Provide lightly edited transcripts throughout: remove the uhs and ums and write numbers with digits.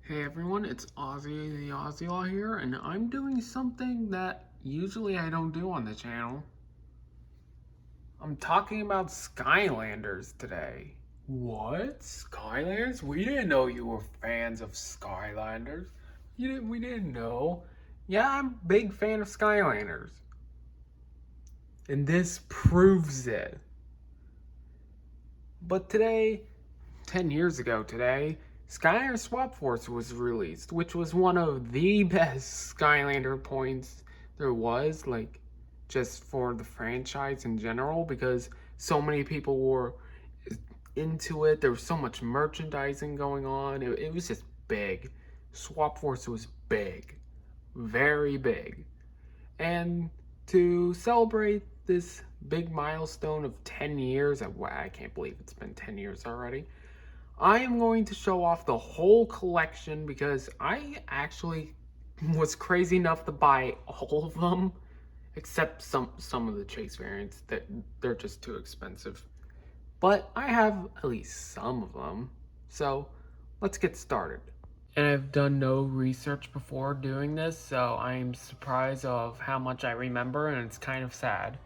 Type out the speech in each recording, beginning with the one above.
Hey everyone, it's Ozzy the Ozzy here, and I'm doing something that usually I don't do on the channel. I'm talking about Skylanders today. What? Skylanders? We didn't know you were fans of Skylanders. We didn't know. Yeah, I'm a big fan of Skylanders. And this proves it. But today, 10 years ago today, Skylander Swap Force was released, which was one of the best Skylander points there was, like, just for the franchise in general, because so many people were into it. There was so much merchandising going on. It was just big. Swap Force was big. Very big. And to celebrate this big milestone of 10 years, I can't believe it's been 10 years already, I am going to show off the whole collection because I actually was crazy enough to buy all of them, except some of the chase variants that they're just too expensive. But I have at least some of them, so let's get started. And I've done no research before doing this, so I'm surprised of how much I remember, and it's kind of sad.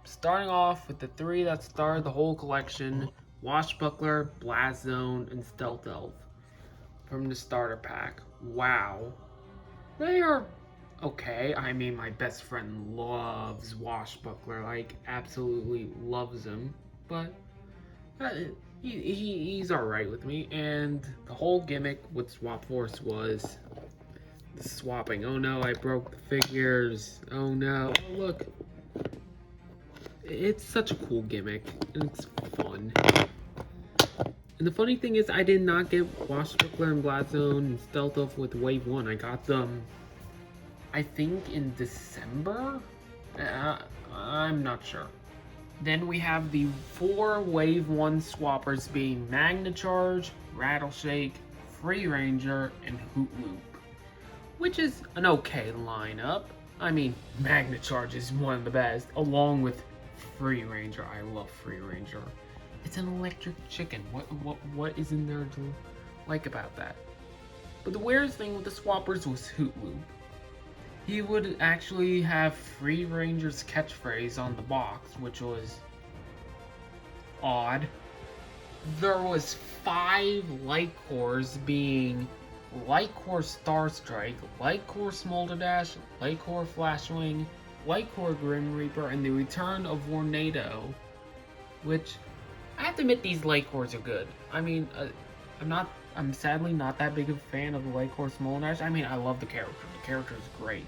Starting off with the three that started the whole collection: Washbuckler, Blast Zone, and Stealth Elf from the starter pack. Wow. They are okay. I mean, my best friend loves Washbuckler, like, absolutely loves him, but uh, he's alright with me. And the whole gimmick with Swap Force was the swapping. Oh no, I broke the figures. Oh no. Oh, look. It's such a cool gimmick, and it's fun. And the funny thing is, I did not get Washbuckler and Blast Zone and Stealth Elf with Wave 1. I got them, I think, in December? I'm not sure. Then we have the 4 Wave 1 swappers being Magna Charge, Rattleshake, Free Ranger, and Hoot Loop, which is an okay lineup. I mean, Magna Charge is one of the best, along with Free Ranger. I love Free Ranger. It's an electric chicken. What isn't there to like about that? But the weirdest thing with the swappers was Hoot Loop. He would actually have Free Ranger's catchphrase on the box, which was odd. There was 5 Light Cores, being Light Core Star Strike, Light Core Smolder Dash, Light Core Flashwing, Light Core Grim Reaper, and the return of Tornado, which I have to admit, these Light Cores are good. I mean, I'm sadly not that big of a fan of the Light Core Smolder Dash. I mean, I love the character. The character is great.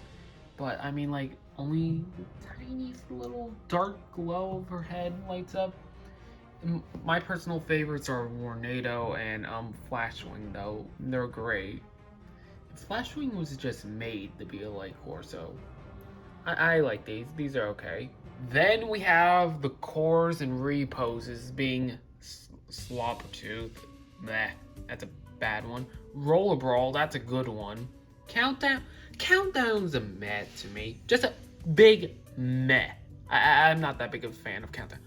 But, I mean, like, only the tiniest little dark glow of her head lights up. My personal favorites are Tornado and Flashwing, though. They're great. Flashwing was just made to be a Light Core, so I like these. These are okay. Then we have the cores and reposes being Slobbertooth. Meh, that's a bad one. Roller Brawl, that's a good one. Countdown's a meh to me. Just a big meh. I'm not that big of a fan of Countdown.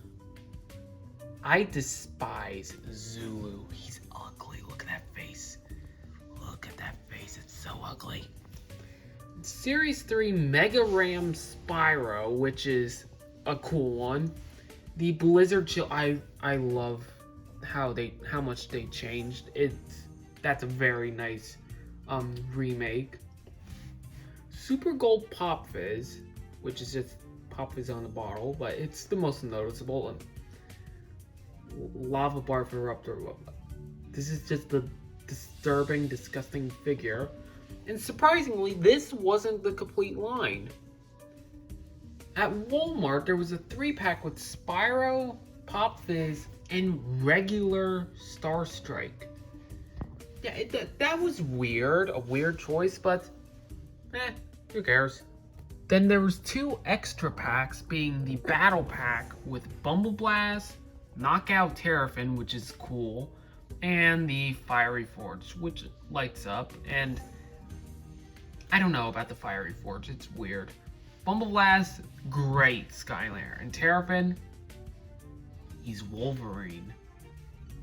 I despise Zulu. He's ugly. Look at that face. Look at that face. It's so ugly. Series 3 Mega Ram Spyro, which is a cool one. The Blizzard Chill, I love how much they changed. That's a very nice remake. Super Gold Pop Fizz, which is just Pop Fizz on the bottle, but it's the most noticeable. Lava Barf Eruptor. This is just a disturbing, disgusting figure. And surprisingly, this wasn't the complete line. At Walmart, there was a 3-pack with Spyro, Pop Fizz, and regular Star Strike. Yeah, that was weird, a weird choice, but who cares? Then there was 2 extra packs, being the Battle Pack with Bumble Blast, Knockout Terrafin, which is cool, and the Fiery Forge, which lights up. And I don't know about the Fiery Forge, it's weird. Bumble Blast, great Skylander. And Terrafin, he's Wolverine.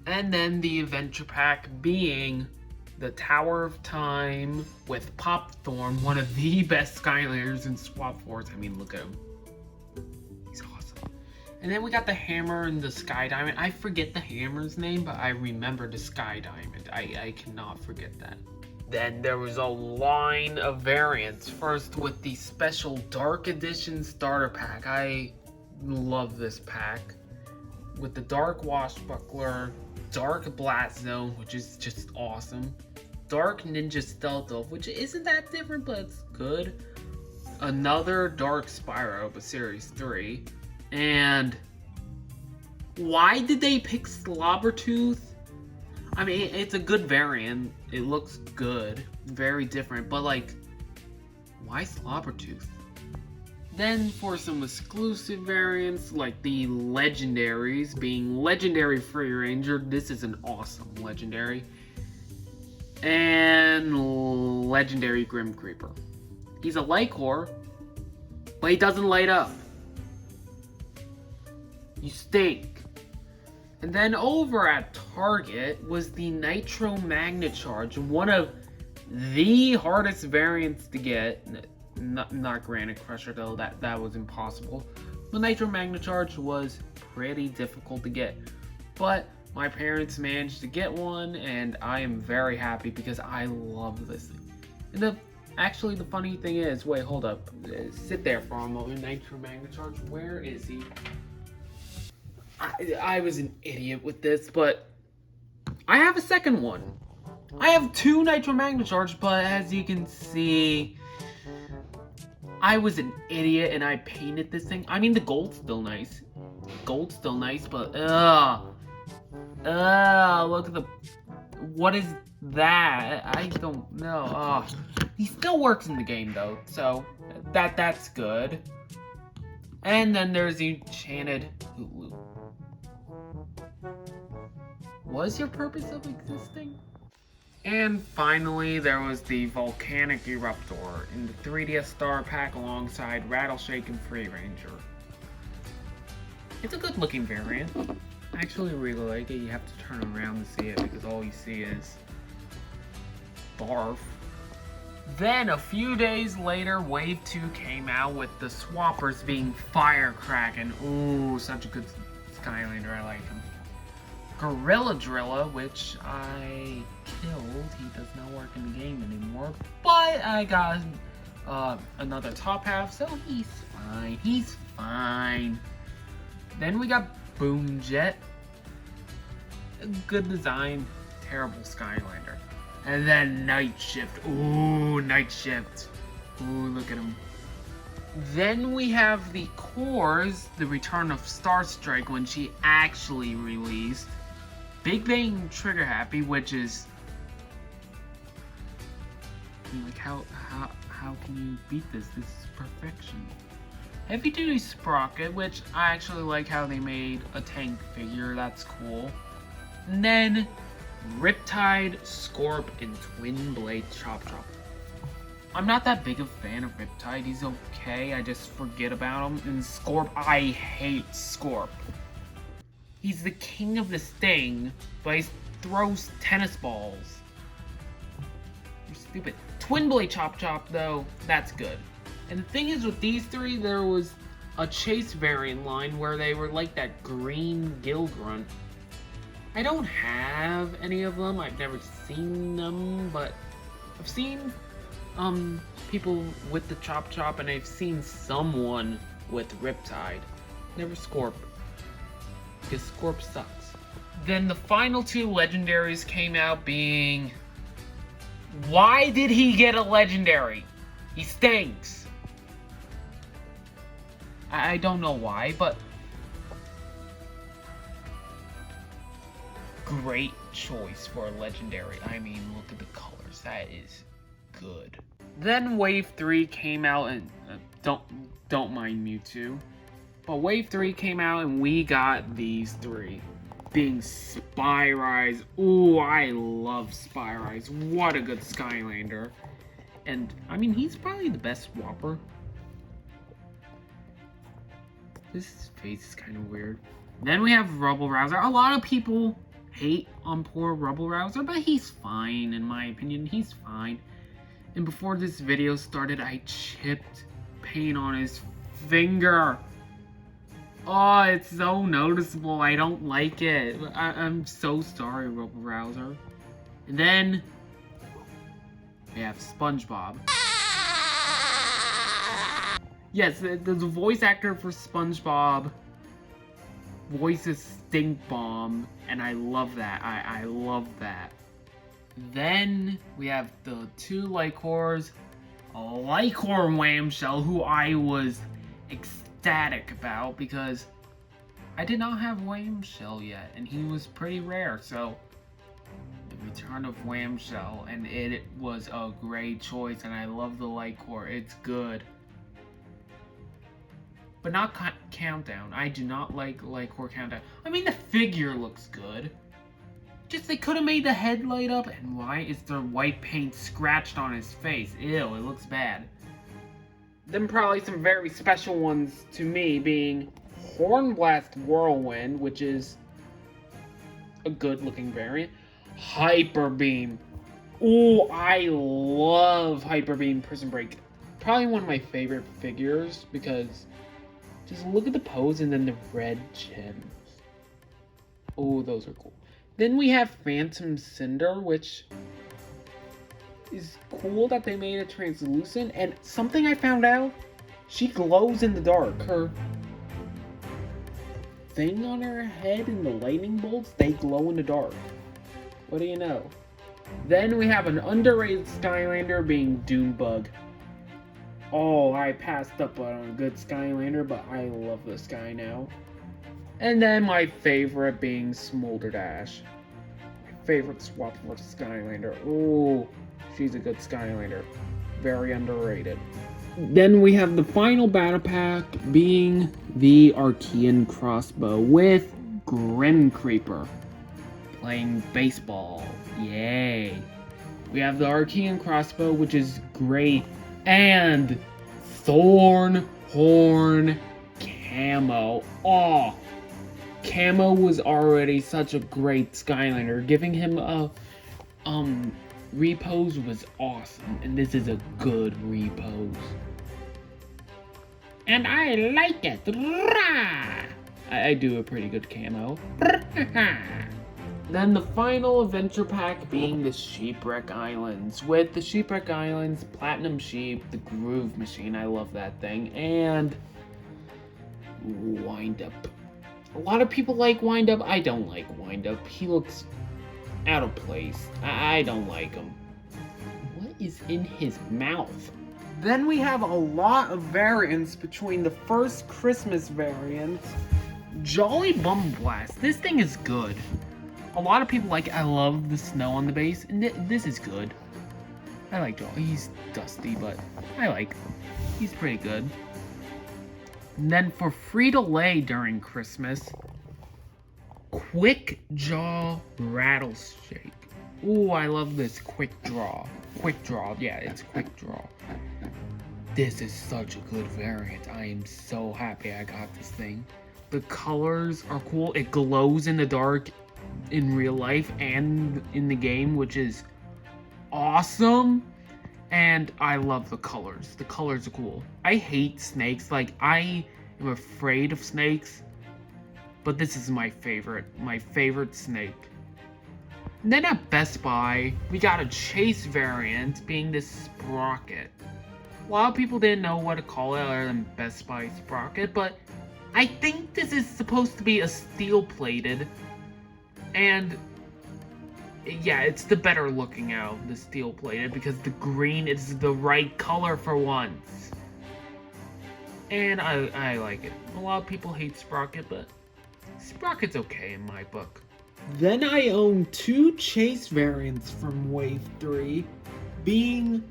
And then the Adventure Pack being the Tower of Time with Popthorn, one of the best Skylanders in Swap Force. I mean, look at him. He's awesome. And then we got the hammer and the Sky Diamond. I forget the hammer's name, but I remember the Sky Diamond. I cannot forget that. Then there was a line of variants. First with the special Dark Edition starter pack. I love this pack. With the Dark Washbuckler, Dark Blast Zone, which is just awesome. Dark Ninja Stealth Elf, which isn't that different, but it's good. Another Dark Spyro, but Series 3. And why did they pick Slobbertooth? I mean, it's a good variant. It looks good. Very different. But, like, why Slobbertooth? Then for some exclusive variants, like the legendaries, being Legendary Free Ranger. This is an awesome legendary. And Legendary Grim Creeper. He's a light core, but he doesn't light up. You stink. And then over at Target was the Nitro Magnet Charge, one of the hardest variants to get. Not Granite Crusher though, that was impossible. The Nitro Magnet Charge was pretty difficult to get, but my parents managed to get one, and I am very happy because I love this thing. And actually the funny thing is, wait, hold up, sit there for a moment. Nitro Magnet Charge, where is he? I was an idiot with this, but I have a second one. I have two Nitro Magnet Charge, but as you can see, I was an idiot and I painted this thing. I mean, the gold's still nice. Gold's still nice, but look at the, what is that? I don't know. He still works in the game though, so that's good. And then there's the Enchanted Hulu. Was your purpose of existing? And finally, there was the Volcanic Eruptor in the 3DS Star Pack alongside Rattleshake and Free Ranger. It's a good looking variant. I actually really like it. You have to turn around to see it because all you see is barf. Then a few days later, Wave 2 came out with the Swappers being Firecracken. Ooh, such a good Skylander, I like him. Gorilla Drilla, which I killed. He does not work in the game anymore, but I got another top half, so he's fine. He's fine. Then we got Boom Jet. A good design, terrible Skylander. And then Night Shift. Ooh, Night Shift. Ooh, look at him. Then we have the cores, the return of Star Strike when she actually released. Big Bang Trigger Happy, which is like how can you beat this? This is perfection. Heavy Duty Sprocket, which I actually like how they made a tank figure. That's cool. And then Riptide, Scorp, and Twin Blade Chop Chop. I'm not that big a fan of Riptide. He's okay. I just forget about him. And Scorp, I hate Scorp. He's the king of the sting, but he throws tennis balls. You're stupid. Twin Blade Chop Chop, though, that's good. And the thing is, with these three, there was a Chase variant line where they were like that green gill grunt. I don't have any of them. I've never seen them, but I've seen people with the Chop Chop, and I've seen someone with Riptide. Never Scorp, because Scorp sucks. Then the final two legendaries came out being... Why did he get a legendary? He stinks. I don't know why, but... Great choice for a legendary. I mean, look at the colors. That is good. Then Wave 3 came out, and don't mind Mewtwo. But Wave 3 came out, and we got these three. Being Spyrise. Ooh, I love Spyrise. What a good Skylander. And, I mean, he's probably the best Swapper. This face is kind of weird. Then we have Rubble Rouser. A lot of people hate on poor Rubble Rouser, but he's fine, in my opinion. He's fine. And before this video started, I chipped paint on his finger. Oh, it's so noticeable. I don't like it. I'm so sorry, Rubble Rouser. And then we have SpongeBob. Yes, the voice actor for SpongeBob voices Stink Bomb, and I love that. I love that. Then we have the two Lycors, a Lycor Whamshell, who I was ecstatic about because I did not have Whamshell yet, and he was pretty rare, so the return of Whamshell, and it was a great choice, and I love the Lycor. It's good. But not Countdown. I do not like Lycor Countdown. I mean, the figure looks good. Just they could have made the head light up, and why is there white paint scratched on his face? Ew, it looks bad. Then probably some very special ones to me being Hornblast Whirlwind, which is a good looking variant. Hyper Beam. Ooh, I love Hyper Beam Prison Break. Probably one of my favorite figures because just look at the pose and then the red gems. Oh, those are cool. Then we have Phantom Cinder, which is cool that they made it translucent. And something I found out, she glows in the dark. Her thing on her head and the lightning bolts, they glow in the dark. What do you know? Then we have an underrated Skylander being Dunebug. Oh, I passed up on a good Skylander, but I love this guy now. And then my favorite being Smolderdash. My favorite swap for Skylander. Ooh, she's a good Skylander. Very underrated. Then we have the final battle pack being the Archean Crossbow with Grim Creeper playing baseball. Yay. We have the Archean Crossbow, which is great. And Thorn Horn Camo. Oh, Camo was already such a great Skylander. Giving him a repose was awesome, and this is a good repose. And I like it. I do a pretty good camo. Then the final adventure pack being the Sheepwreck Islands. With the Sheepwreck Islands, Platinum Sheep, the Groove Machine, I love that thing, and Wind-Up. A lot of people like Wind-Up. I don't like Wind-Up. He looks out of place. I don't like him. What is in his mouth? Then we have a lot of variants between the first Christmas variant, Jolly Bum Blast. This thing is good. A lot of people like it. I love the snow on the base, and this is good. I like Jolly. He's dusty, but I like him. He's pretty good. And then for free-to-lay during Christmas, Quick Jaw Rattleshake. Ooh, I love this Quick Draw. Quick Draw, yeah, it's Quick Draw. This is such a good variant. I am so happy I got this thing. The colors are cool. It glows in the dark in real life and in the game, which is awesome. And I love the colors. The colors are cool. I hate snakes. Like, I am afraid of snakes. But this is my favorite snake. And then at Best Buy, we got a Chase variant being this Sprocket. A lot of people didn't know what to call it other than Best Buy Sprocket, but I think this is supposed to be a steel-plated, and yeah, it's the better looking out, the steel-plated, because the green is the right color for once. And I like it. A lot of people hate Sprocket, but Sprocket's okay in my book. Then I own two Chase variants from Wave 3, being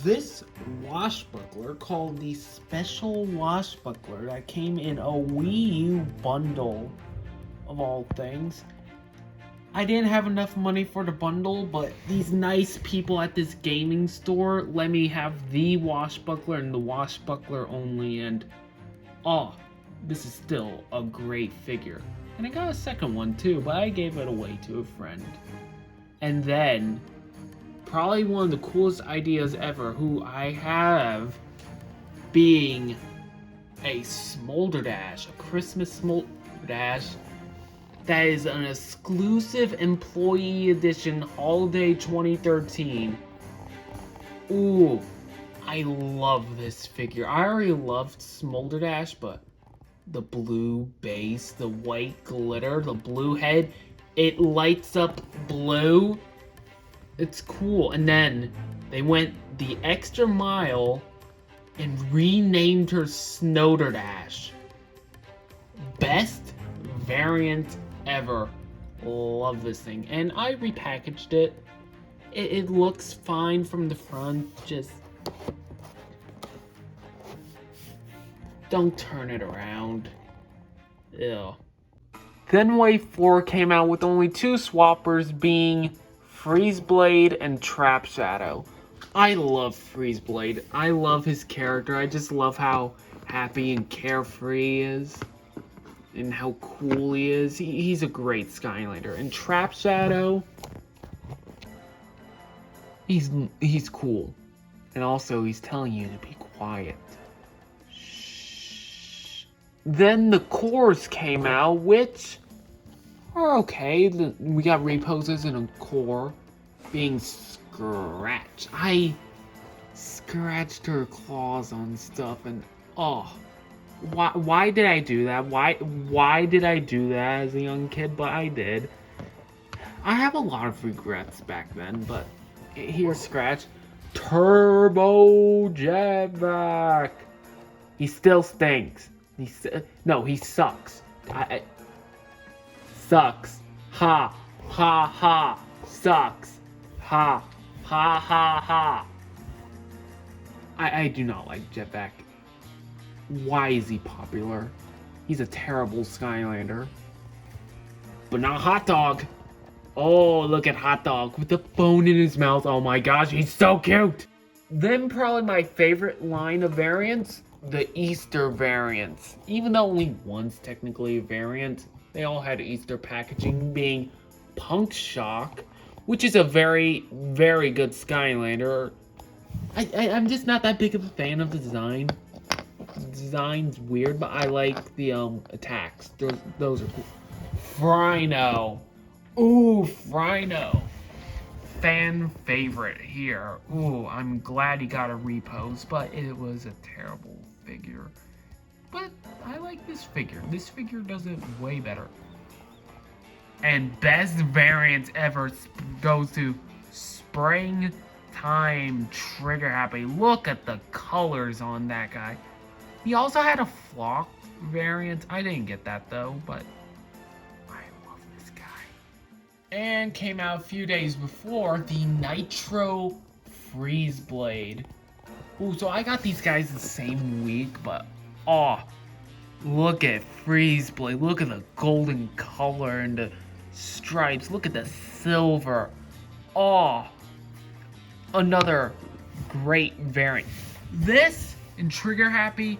this washbuckler called the Special Washbuckler that came in a Wii U bundle, of all things. I didn't have enough money for the bundle, but these nice people at this gaming store let me have the washbuckler and the washbuckler only, and oh, this is still a great figure. And I got a second one too, but I gave it away to a friend. And then, probably one of the coolest ideas ever, who I have, being a Smolderdash, a Christmas Smolderdash, that is an exclusive employee edition holiday 2013. Ooh, I love this figure. I already loved Smolderdash, but the blue base, the white glitter, the blue head, it lights up blue. It's cool. And then they went the extra mile and renamed her Snowderdash. Best variant ever. Love this thing. And I repackaged it. It looks fine from the front. Just don't turn it around. Ew. Then Wave 4 came out with only 2 swappers, being Freeze Blade and Trap Shadow. I love Freeze Blade. I love his character. I just love how happy and carefree he is. And how cool he is. He's a great Skylander. And Trap Shadow, he's cool. And also he's telling you to be quiet. Shh. Then the cores came out, which are okay. We got reposes and a core being Scratch. I scratched her claws on stuff, and oh, why did I do that? Why did I do that as a young kid? But I did. I have a lot of regrets back then, but here's Scratch. Turbo Jetpack. He still stinks. No, he sucks. Sucks. Ha ha ha. Sucks. Ha ha ha ha. I do not like Jetpack. Why is he popular? He's a terrible Skylander. But not Hot Dog. Oh, look at Hot Dog with the phone in his mouth. Oh my gosh, he's so cute. Then probably my favorite line of variants, the Easter variants. Even though only one's technically a variant, they all had Easter packaging, being Punk Shock, which is a very, very good Skylander. I'm just not that big of a fan of the design. The design's weird, but I like the attacks. Those are cool. Frino. Ooh, Frino. Fan favorite here. Ooh, I'm glad he got a repose, but it was a terrible figure. But I like this figure. This figure does it way better. And best variant ever goes to Springtime Trigger Happy. Look at the colors on that guy. He also had a flocked variant. I didn't get that though, but I love this guy. And came out a few days before, the Nitro Freeze Blade. Ooh, so I got these guys the same week, but oh, look at Freeze Blade. Look at the golden color and the stripes. Look at the silver. Oh, another great variant. This and Trigger Happy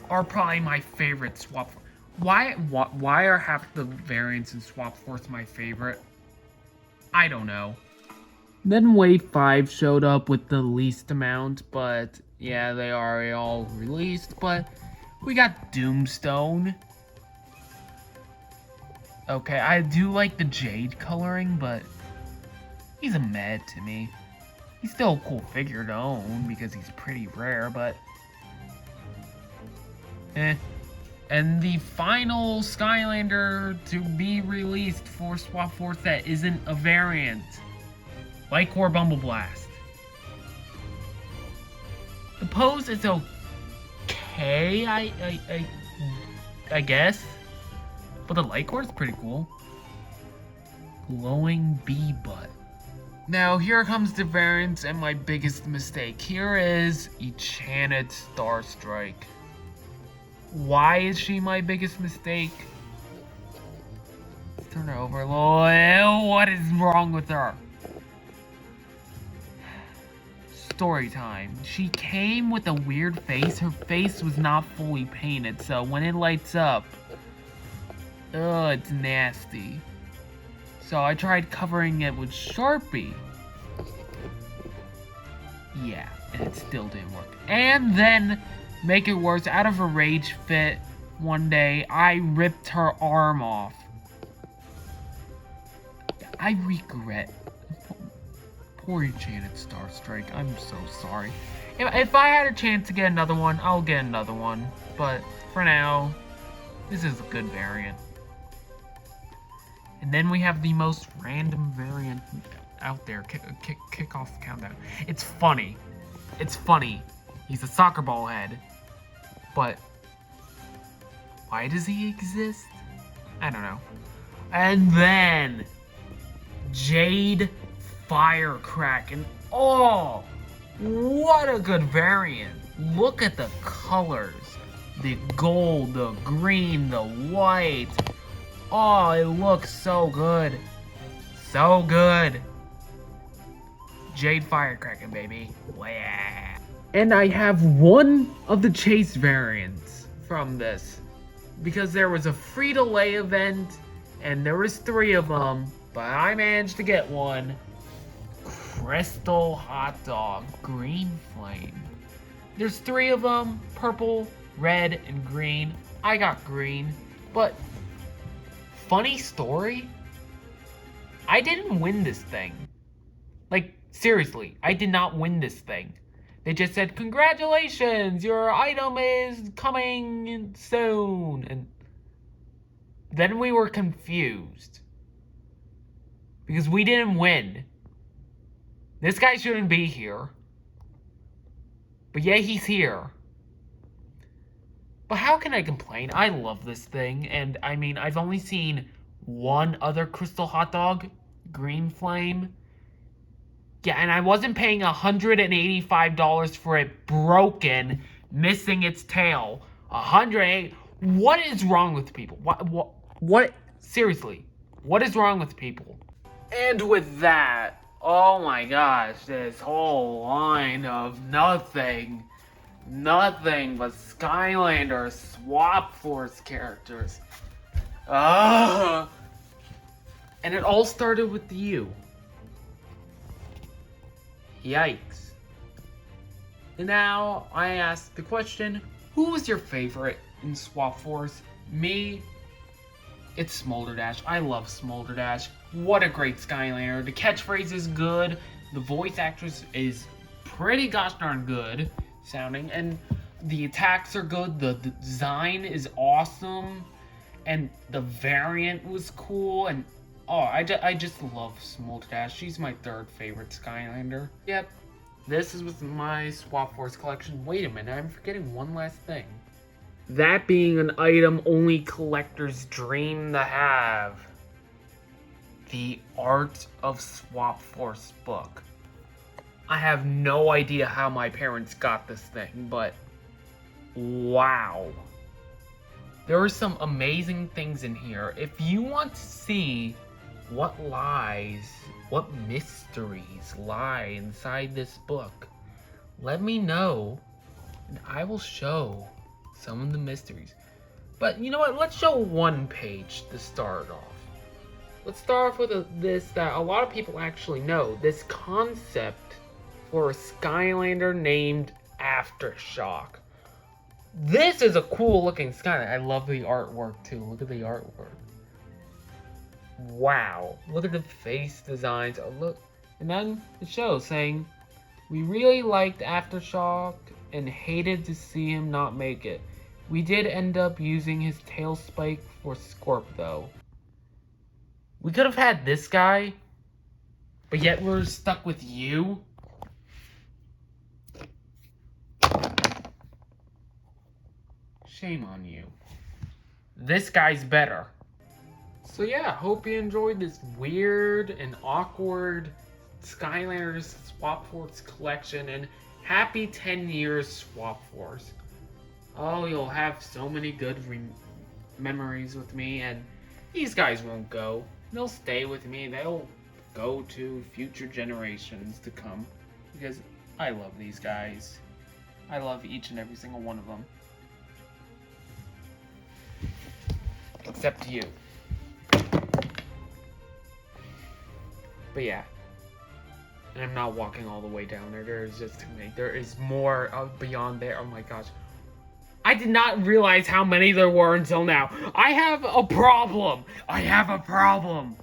are probably my favorite swap. Why are half the variants in Swap Force my favorite? I don't know. Then Wave 5 showed up with the least amount, but yeah, they are all released. But we got Doomstone. Okay, I do like the jade coloring, but he's a meh to me. He's still a cool figure to own because he's pretty rare, but eh. And the final Skylander to be released for Swap Force that isn't a variant, Lightcore Bumble Blast. The pose is okay, I guess, but the Lightcore is pretty cool. Glowing bee butt. Now here comes the variants and my biggest mistake. Here is Enchanted Starstrike. Why is she my biggest mistake? Let's turn her over a little. Ew, what is wrong with her? Story time. She came with a weird face. Her face was not fully painted, so when it lights up, Ugh, it's nasty. So I tried covering it with Sharpie. Yeah, and it still didn't work. And then, make it worse, out of a rage fit, one day, I ripped her arm off. I regret. Poor Enchanted Star Strike, I'm so sorry. If I had a chance to get another one, I'll get another one. But, for now, this is a good variant. And then we have the most random variant out there. Kick off the countdown. It's funny. It's funny. He's a soccer ball head. But why does he exist? I don't know. And then Jade Firecrack. Oh, what a good variant. Look at the colors. The gold, the green, the white. Oh, it looks so good. So good. Jade Firecracker, baby. Yeah. And I have one of the chase variants from this. Because there was a free-to-lay event, and there was 3 of them, but I managed to get one. Crystal Hot Dog Green Flame. There's 3 of them, purple, red, and green. I got green, but funny story, I didn't win this thing. Like, seriously, I did not win this thing. They just said, congratulations, your item is coming soon. And then we were confused. Because we didn't win. This guy shouldn't be here. But yeah, he's here. But how can I complain? I love this thing, and I mean, I've only seen one other Crystal Hot Dog, Green Flame. Yeah, and I wasn't paying $185 for it broken, missing its tail. $108. What is wrong with people? What? Seriously, what is wrong with people? And with that, oh my gosh, this whole line of nothing but Skylanders Swap Force characters. And it all started with you. Yikes. And now I ask the question, who was your favorite in Swap Force? Me, it's Smolderdash. I love Smolderdash. What a great Skylander. The catchphrase is good. The voice actress is pretty gosh darn good sounding, and the attacks are good. The design is awesome, and the variant was cool. And oh, I just love Smolderdash. She's my 3rd favorite Skylander. Yep, this is with my Swap Force collection. Wait a minute, I'm forgetting one last thing. That being an item only collectors dream to have. The Art of Swap Force book. I have no idea how my parents got this thing, but wow. There are some amazing things in here. If you want to see what mysteries lie inside this book, let me know, and I will show some of the mysteries. But you know what? Let's show one page to start off. Let's start off with this that a lot of people actually know. This concept for a Skylander named Aftershock. This is a cool looking Skylander. I love the artwork too. Look at the artwork. Wow. Look at the face designs. Oh, look. And then it shows saying, we really liked Aftershock and hated to see him not make it. We did end up using his tail spike for Scorp though. We could have had this guy, but yet we're stuck with you. Shame on you. This guy's better. So yeah, hope you enjoyed this weird and awkward Skylanders Swap Force collection, and happy 10 years Swap Force. Oh, you'll have so many good memories with me, and these guys won't go. They'll stay with me. They'll go to future generations to come, because I love these guys. I love each and every single one of them. Except you. But yeah. And I'm not walking all the way down there. There is just too many. There is more beyond there. Oh my gosh. I did not realize how many there were until now. I have a problem. I have a problem.